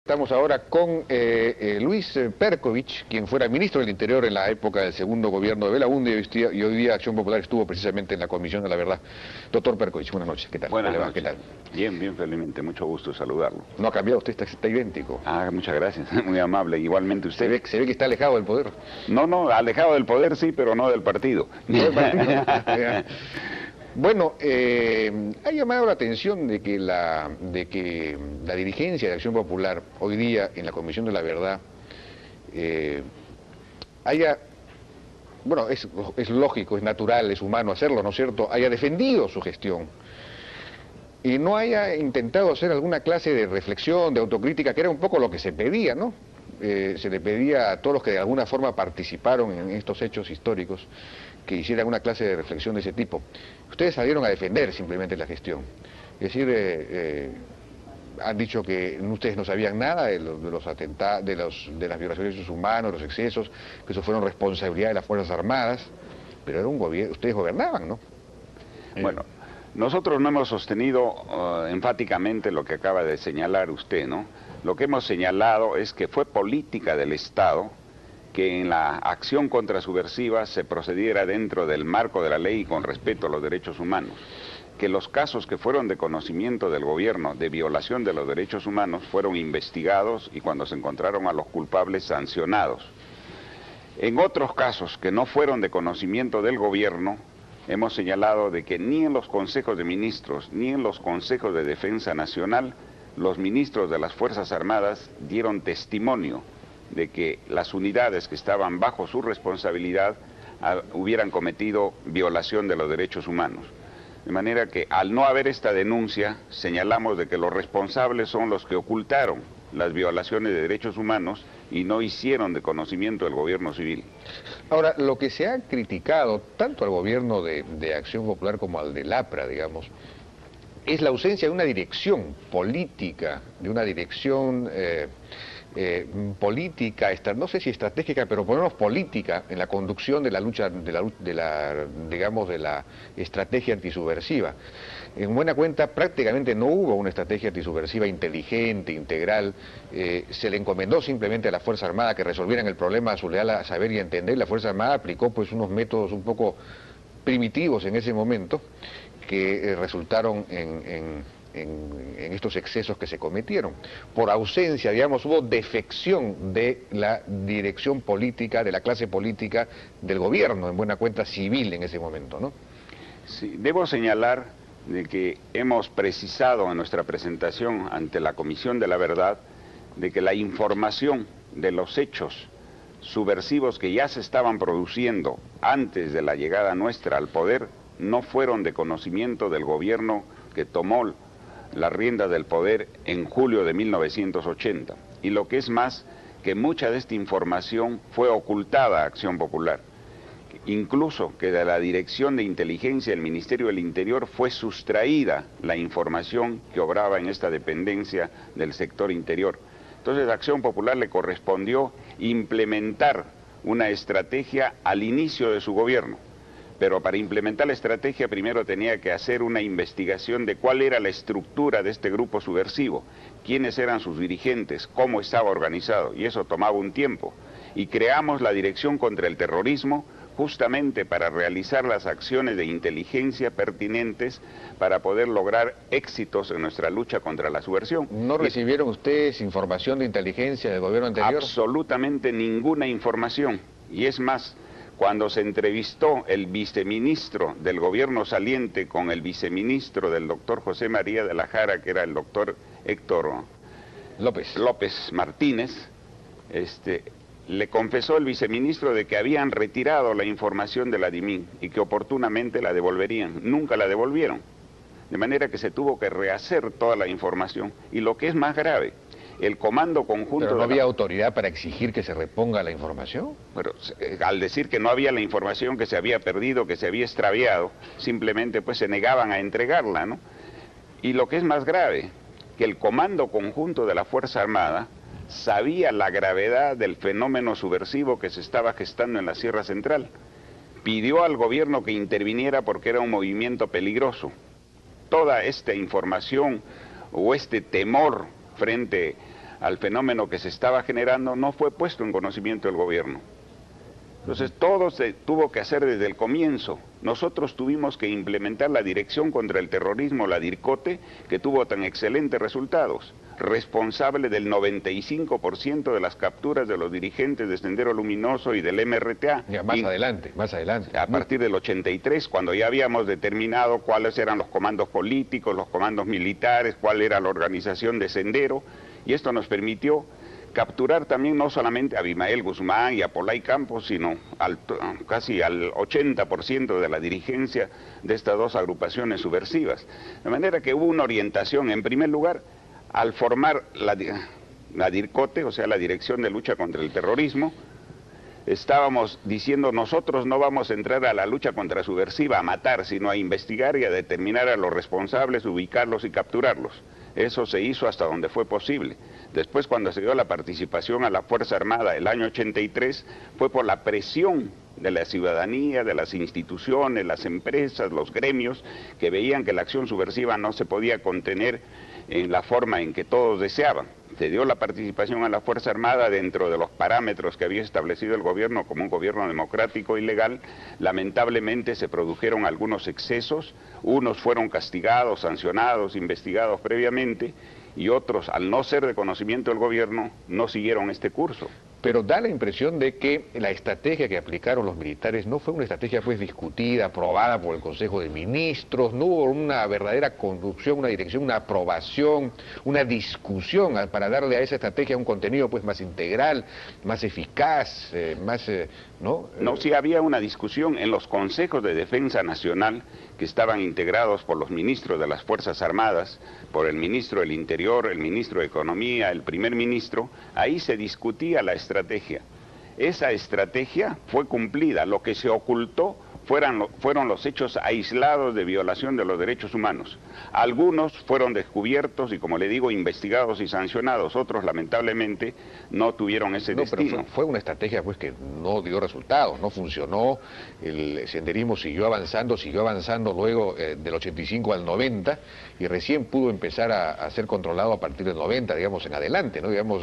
Estamos ahora con Luis Perkovich, quien fuera ministro del Interior en la época del segundo gobierno de Belaúnde y hoy día Acción Popular estuvo precisamente en la Comisión de la Verdad. Doctor Perkovich, buenas noches, ¿qué tal? Buenas ¿Cómo le va? noches. ¿Qué tal? Bien, bien, felizmente, mucho gusto saludarlo. No ha cambiado, usted está idéntico. Ah, muchas gracias, muy amable, igualmente usted. Se ve que está alejado del poder. No, alejado del poder sí, pero no del partido. ¿No del partido? Bueno, ha llamado la atención de que la dirigencia de Acción Popular hoy día en la Comisión de la Verdad bueno, es lógico, es natural, es humano hacerlo, ¿no es cierto?, haya defendido su gestión y no haya intentado hacer alguna clase de reflexión, de autocrítica, que era un poco lo que se pedía, ¿no? Se le pedía a todos los que de alguna forma participaron en estos hechos históricos que hicieran una clase de reflexión de ese tipo. Ustedes salieron a defender simplemente la gestión. Es decir, han dicho que ustedes no sabían nada de los atentados, de las violaciones de derechos humanos, los excesos, que eso fueron responsabilidad de las Fuerzas Armadas, pero era un gobierno, ustedes gobernaban, ¿no? Bueno, nosotros no hemos sostenido enfáticamente lo que acaba de señalar usted, ¿no? Lo que hemos señalado es que fue política del Estado que en la acción contrasubversiva se procediera dentro del marco de la ley y con respeto a los derechos humanos, que los casos que fueron de conocimiento del gobierno de violación de los derechos humanos fueron investigados y cuando se encontraron a los culpables sancionados. En otros casos que no fueron de conocimiento del gobierno, hemos señalado de que ni en los consejos de ministros ni en los consejos de defensa nacional los ministros de las Fuerzas Armadas dieron testimonio de que las unidades que estaban bajo su responsabilidad hubieran cometido violación de los derechos humanos. De manera que al no haber esta denuncia, señalamos de que los responsables son los que ocultaron las violaciones de derechos humanos y no hicieron de conocimiento del gobierno civil. Ahora, lo que se ha criticado tanto al gobierno de Acción Popular como al del APRA, digamos, es la ausencia de una dirección política, de una dirección política, no sé si estratégica, pero por lo menos política en la conducción de la lucha, digamos, de la estrategia antisubversiva. En buena cuenta, prácticamente no hubo una estrategia antisubversiva inteligente, integral. Se le encomendó simplemente a la Fuerza Armada que resolvieran el problema a su leal saber y entender. La Fuerza Armada aplicó pues unos métodos un poco primitivos en ese momento que resultaron en estos excesos que se cometieron. Por ausencia, digamos, hubo defección de la dirección política, de la clase política del gobierno, en buena cuenta civil en ese momento, ¿no? Sí, debo señalar de que hemos precisado en nuestra presentación ante la Comisión de la Verdad de que la información de los hechos subversivos que ya se estaban produciendo antes de la llegada nuestra al poder no fueron de conocimiento del gobierno que tomó la rienda del poder en julio de 1980. Y lo que es más, que mucha de esta información fue ocultada a Acción Popular. Incluso que de la Dirección de Inteligencia del Ministerio del Interior fue sustraída la información que obraba en esta dependencia del sector interior. Entonces a Acción Popular le correspondió implementar una estrategia al inicio de su gobierno. Pero para implementar la estrategia primero tenía que hacer una investigación de cuál era la estructura de este grupo subversivo, quiénes eran sus dirigentes, cómo estaba organizado, y eso tomaba un tiempo. Y creamos la Dirección contra el Terrorismo justamente para realizar las acciones de inteligencia pertinentes para poder lograr éxitos en nuestra lucha contra la subversión. ¿No recibieron ustedes información de inteligencia del gobierno anterior? Absolutamente ninguna información, y es más, cuando se entrevistó el viceministro del gobierno saliente con el viceministro del doctor José María de la Jara, que era el doctor Héctor López Martínez, le confesó el viceministro de que habían retirado la información de la DIMIN y que oportunamente la devolverían. Nunca la devolvieron, de manera que se tuvo que rehacer toda la información. Y lo que es más grave, el comando conjunto... ¿Pero no había autoridad para exigir que se reponga la información? Pero al decir que no había la información, que se había perdido, que se había extraviado, simplemente pues se negaban a entregarla, ¿no? Y lo que es más grave, que el comando conjunto de la Fuerza Armada sabía la gravedad del fenómeno subversivo que se estaba gestando en la Sierra Central. Pidió al gobierno que interviniera porque era un movimiento peligroso. Toda esta información o este temor frente al fenómeno que se estaba generando, no fue puesto en conocimiento del gobierno. Entonces todo se tuvo que hacer desde el comienzo. Nosotros tuvimos que implementar la Dirección contra el Terrorismo, la DIRCOTE, que tuvo tan excelentes resultados, responsable del 95% de las capturas de los dirigentes de Sendero Luminoso y del MRTA. Ya, más adelante. A partir del 83, cuando ya habíamos determinado cuáles eran los comandos políticos, los comandos militares, cuál era la organización de Sendero, y esto nos permitió capturar también no solamente a Abimael Guzmán y a Polay Campos, sino casi al 80% de la dirigencia de estas dos agrupaciones subversivas. De manera que hubo una orientación, en primer lugar, al formar la DIRCOTE, o sea, la Dirección de Lucha contra el Terrorismo. Estábamos diciendo, nosotros no vamos a entrar a la lucha contra subversiva a matar, sino a investigar y a determinar a los responsables, ubicarlos y capturarlos. Eso se hizo hasta donde fue posible. Después, cuando se dio la participación a la Fuerza Armada el año 83, fue por la presión de la ciudadanía, de las instituciones, las empresas, los gremios, que veían que la acción subversiva no se podía contener en la forma en que todos deseaban. Se dio la participación a la Fuerza Armada dentro de los parámetros que había establecido el gobierno como un gobierno democrático y legal. Lamentablemente se produjeron algunos excesos, unos fueron castigados, sancionados, investigados previamente, y otros, al no ser de conocimiento del gobierno, no siguieron este curso. Pero da la impresión de que la estrategia que aplicaron los militares no fue una estrategia pues discutida, aprobada por el Consejo de Ministros, no hubo una verdadera conducción, una dirección, una aprobación, una discusión para darle a esa estrategia un contenido pues más integral, más eficaz, ¿no? No, sí había una discusión en los consejos de defensa nacional que estaban integrados por los ministros de las Fuerzas Armadas, por el ministro del Interior, el ministro de Economía, el primer ministro. Ahí se discutía la estrategia. Esa estrategia fue cumplida. Lo que se ocultó fueron los hechos aislados de violación de los derechos humanos. Algunos fueron descubiertos y, como le digo, investigados y sancionados. Otros, lamentablemente, no tuvieron ese destino. Pero fue una estrategia pues que no dio resultados, no funcionó. El senderismo siguió avanzando luego del 85 al 90 y recién pudo empezar a ser controlado a partir del 90, digamos, en adelante, ¿no? Digamos,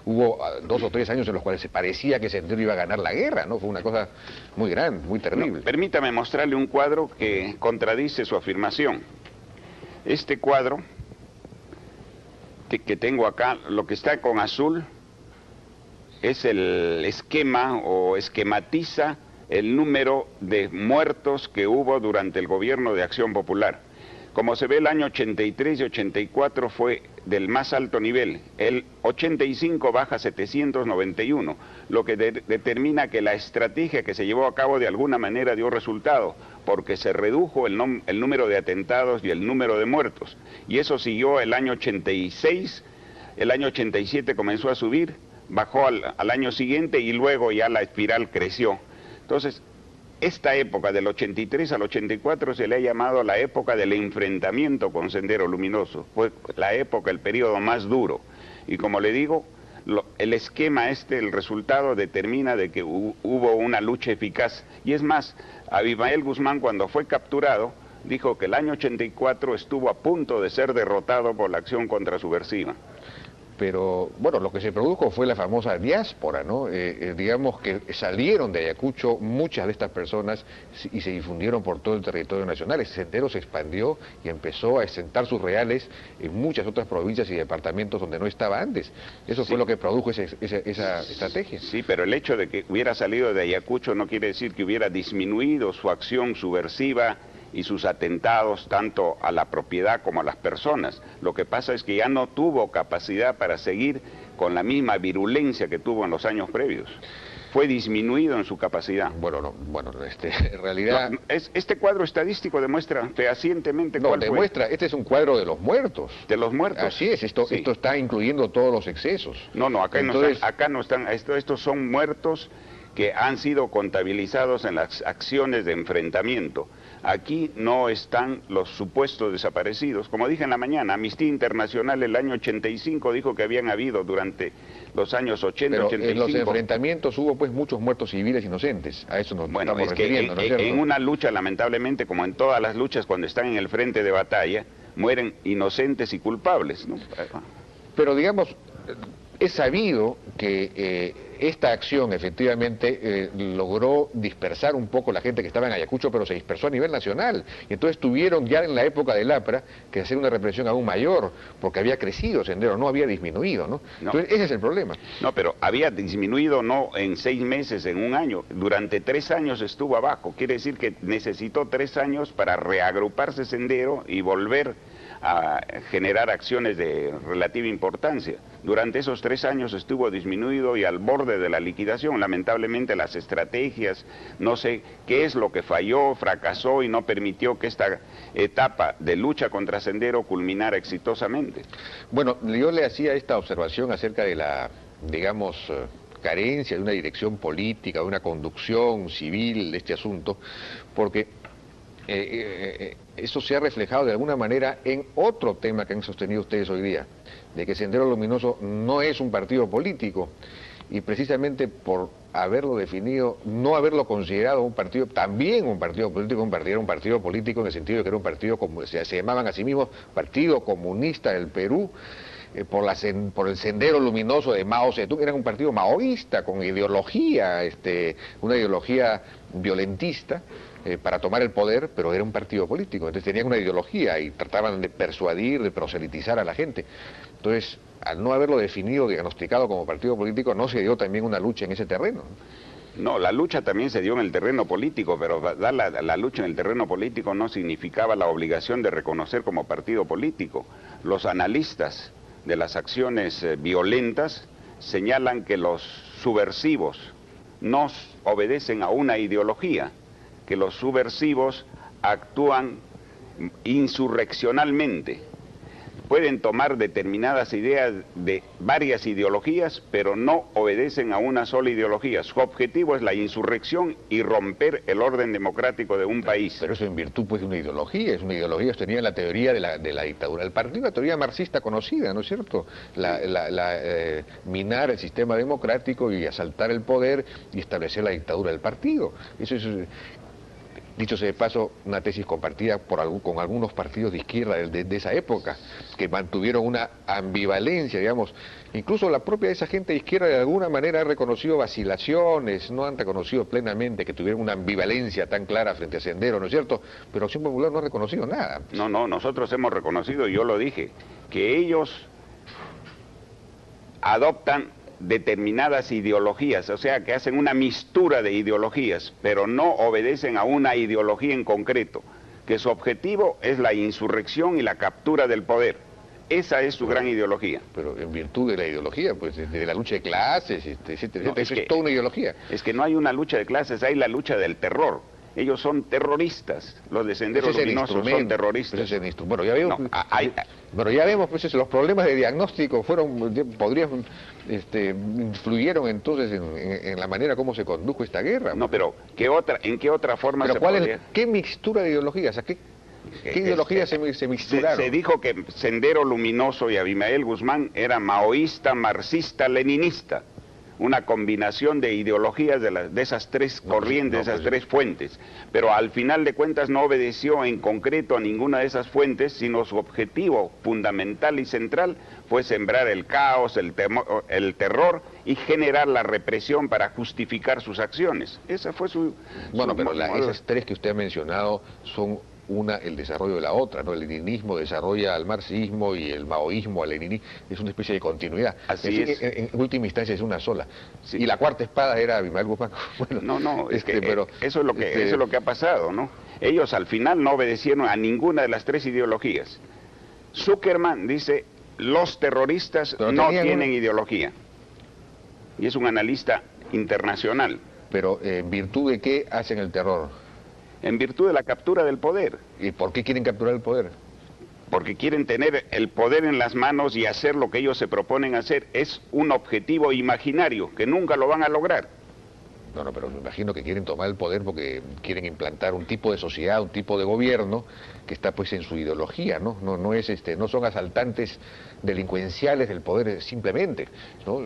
hubo 2 o 3 años en los cuales se parecía que Sendero iba a ganar la guerra, ¿no? Fue una cosa muy grande, muy terrible. Permítame mostrarle un cuadro que contradice su afirmación. Este cuadro que tengo acá, lo que está con azul es el esquema o esquematiza el número de muertos que hubo durante el gobierno de Acción Popular. Como se ve, el año 83 y 84 fue del más alto nivel. El 85 baja 791, lo que determina que la estrategia que se llevó a cabo de alguna manera dio resultado, porque se redujo el número de atentados y el número de muertos. Y eso siguió el año 86, el año 87 comenzó a subir, bajó al año siguiente y luego ya la espiral creció. Entonces, esta época del 83 al 84 se le ha llamado la época del enfrentamiento con Sendero Luminoso. Fue la época, el periodo más duro. Y como le digo, el esquema el resultado determina de que hubo una lucha eficaz. Y es más, Abimael Guzmán, cuando fue capturado, dijo que el año 84 estuvo a punto de ser derrotado por la acción contrasubversiva. Pero, bueno, lo que se produjo fue la famosa diáspora, ¿no? Digamos que salieron de Ayacucho muchas de estas personas y se difundieron por todo el territorio nacional. Ese sendero se expandió y empezó a asentar sus reales en muchas otras provincias y departamentos donde no estaba antes. Eso fue lo que produjo esa estrategia. Sí, pero el hecho de que hubiera salido de Ayacucho no quiere decir que hubiera disminuido su acción subversiva y sus atentados tanto a la propiedad como a las personas. Lo que pasa es que ya no tuvo capacidad para seguir con la misma virulencia que tuvo en los años previos. Fue disminuido en su capacidad. En realidad... No, este cuadro estadístico demuestra fehacientemente cuál demuestra, este es un cuadro de los muertos. De los muertos. Así es, esto está incluyendo todos los excesos. Acá no están, estos son muertos que han sido contabilizados en las acciones de enfrentamiento. Aquí no están los supuestos desaparecidos. Como dije en la mañana, Amnistía Internacional el año 85 dijo que habían habido durante los años 80, pero 85... en los enfrentamientos hubo pues muchos muertos civiles inocentes. A eso nos estamos refiriendo, ¿no es cierto? En una lucha, lamentablemente, como en todas las luchas, cuando están en el frente de batalla, mueren inocentes y culpables, ¿no? Pero digamos, es sabido que esta acción efectivamente logró dispersar un poco la gente que estaba en Ayacucho, pero se dispersó a nivel nacional. Y entonces tuvieron ya en la época del APRA que hacer una represión aún mayor, porque había crecido Sendero, no había disminuido, ¿no? Entonces ese es el problema. No, pero había disminuido no en 6 meses, en un año. Durante 3 años estuvo abajo. Quiere decir que necesitó 3 años para reagruparse Sendero y volver a generar acciones de relativa importancia. Durante esos 3 años estuvo disminuido y al borde de la liquidación. Lamentablemente las estrategias, no sé qué es lo que falló, fracasó y no permitió que esta etapa de lucha contra Sendero culminara exitosamente. Bueno, yo le hacía esta observación acerca de la, digamos, carencia de una dirección política, de una conducción civil de este asunto, porque eso se ha reflejado de alguna manera en otro tema que han sostenido ustedes hoy día, de que Sendero Luminoso no es un partido político, y precisamente por haberlo definido, no haberlo considerado un partido, también un partido político, era un partido político en el sentido de que era un partido, se llamaban a sí mismos Partido Comunista del Perú, por el Sendero Luminoso de Mao Zedong, era un partido maoísta con ideología, una ideología violentista, para tomar el poder, pero era un partido político, entonces tenían una ideología y trataban de persuadir, de proselitizar a la gente. Entonces, al no haberlo definido, diagnosticado como partido político, no se dio también una lucha en ese terreno. No, la lucha también se dio en el terreno político, pero dar la lucha en el terreno político no significaba la obligación de reconocer como partido político. Los analistas de las acciones violentas señalan que los subversivos no obedecen a una ideología, que los subversivos actúan insurreccionalmente. Pueden tomar determinadas ideas de varias ideologías, pero no obedecen a una sola ideología. Su objetivo es la insurrección y romper el orden democrático de un país. Pero eso en virtud pues de una ideología, sostenida en la teoría de la dictadura del partido, la teoría marxista conocida, ¿no es cierto? Minar el sistema democrático y asaltar el poder y establecer la dictadura del partido. Eso es, dicho sea de paso, una tesis compartida con algunos partidos de izquierda de esa época, que mantuvieron una ambivalencia, digamos. Incluso la propia esa gente de izquierda de alguna manera ha reconocido vacilaciones, no han reconocido plenamente que tuvieron una ambivalencia tan clara frente a Sendero, ¿no es cierto? Pero Acción Popular no ha reconocido nada. No, nosotros hemos reconocido, yo lo dije, que ellos adoptan determinadas ideologías, o sea que hacen una mistura de ideologías, pero no obedecen a una ideología en concreto, que su objetivo es la insurrección y la captura del poder. Esa es su gran ideología. Pero en virtud de la ideología, pues de la lucha de clases, etcétera, no, eso es toda una ideología. Es que no hay una lucha de clases, hay la lucha del terror. Ellos son terroristas, los de Sendero Luminoso son terroristas. Bueno, ya vemos, ya vemos pues, los problemas de diagnóstico influyeron entonces en la manera como se condujo esta guerra. No, pero ¿en qué otra forma pero ¿qué mixtura de ideologías? ¿Qué ideologías se mixturaron? Se dijo que Sendero Luminoso y Abimael Guzmán era maoísta, marxista, leninista. Una combinación de ideologías de esas tres corrientes, esas tres fuentes, pero al final de cuentas no obedeció en concreto a ninguna de esas fuentes, sino su objetivo fundamental y central fue sembrar el caos, el terror y generar la represión para justificar sus acciones. Esa fue su... Bueno, pero esas tres que usted ha mencionado son el desarrollo de la otra, ¿no? El leninismo desarrolla al marxismo y el maoísmo al leninismo, es una especie de continuidad. Así es. En última instancia es una sola. Sí. Y la cuarta espada era Abimael Guzmán. Bueno, no, pero eso es lo que ha pasado, ¿no? Ellos al final no obedecieron a ninguna de las tres ideologías. Zuckerman dice, los terroristas no tienen ideología. Y es un analista internacional. Pero ¿en virtud de qué hacen el terror? En virtud de la captura del poder. ¿Y por qué quieren capturar el poder? Porque quieren tener el poder en las manos y hacer lo que ellos se proponen hacer. Es un objetivo imaginario que nunca lo van a lograr. No, no, pero me imagino que quieren tomar el poder porque quieren implantar un tipo de sociedad, un tipo de gobierno que está pues en su ideología, ¿no? No es no son asaltantes delincuenciales del poder simplemente, ¿no?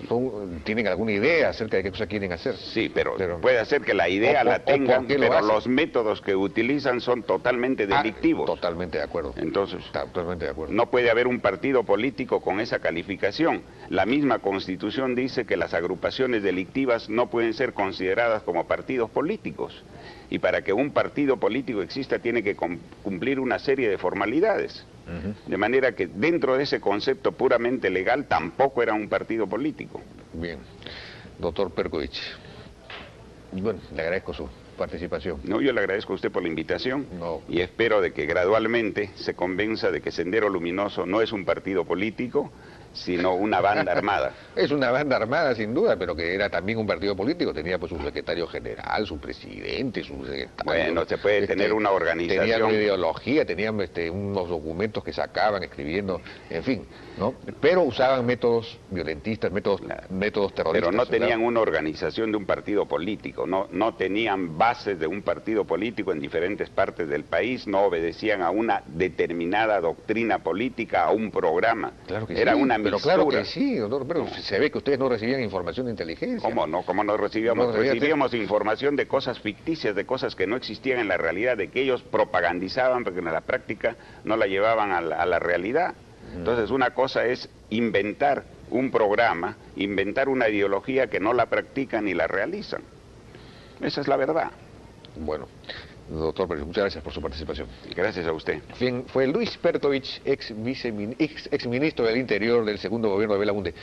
Tienen alguna idea acerca de qué cosa quieren hacer. Sí, pero puede ser que la idea la tengan, pero los métodos que utilizan son totalmente delictivos. Totalmente de acuerdo. Entonces, totalmente de acuerdo. No puede haber un partido político con esa calificación. La misma Constitución dice que las agrupaciones delictivas no pueden ser consideradas como partidos políticos. Y para que un partido político exista tiene que cumplir una serie de formalidades. De manera que dentro de ese concepto puramente legal tampoco era un partido político. Bien. Doctor Perkovich, bueno, le agradezco su participación. No, yo le agradezco a usted por la invitación y espero de que gradualmente se convenza de que Sendero Luminoso no es un partido político, sino una banda armada. Es una banda armada sin duda, pero que era también un partido político, tenía pues su secretario general, su presidente, su secretario. Bueno, se puede tener una organización. Tenían una ideología, tenían unos documentos que sacaban, escribiendo, en fin, ¿no? Pero usaban métodos violentistas, métodos terroristas. Pero no tenían una organización de un partido político, no tenían bases de un partido político en diferentes partes del país, no obedecían a una determinada doctrina política, a un programa. Claro que era sí. una Pero claro que sí, doctor, pero se ve que ustedes no recibían información de inteligencia. ¿Cómo no? ¿Cómo no recibíamos? Recibíamos información de cosas ficticias, de cosas que no existían en la realidad, de que ellos propagandizaban, porque en la práctica no la llevaban a la realidad. Entonces, una cosa es inventar un programa, inventar una ideología que no la practican ni la realizan. Esa es la verdad. Bueno. Doctor Pérez, muchas gracias por su participación. Gracias a usted. Bien, fue Luis Perkovich, ex ministro del Interior del segundo gobierno de Belaúnde.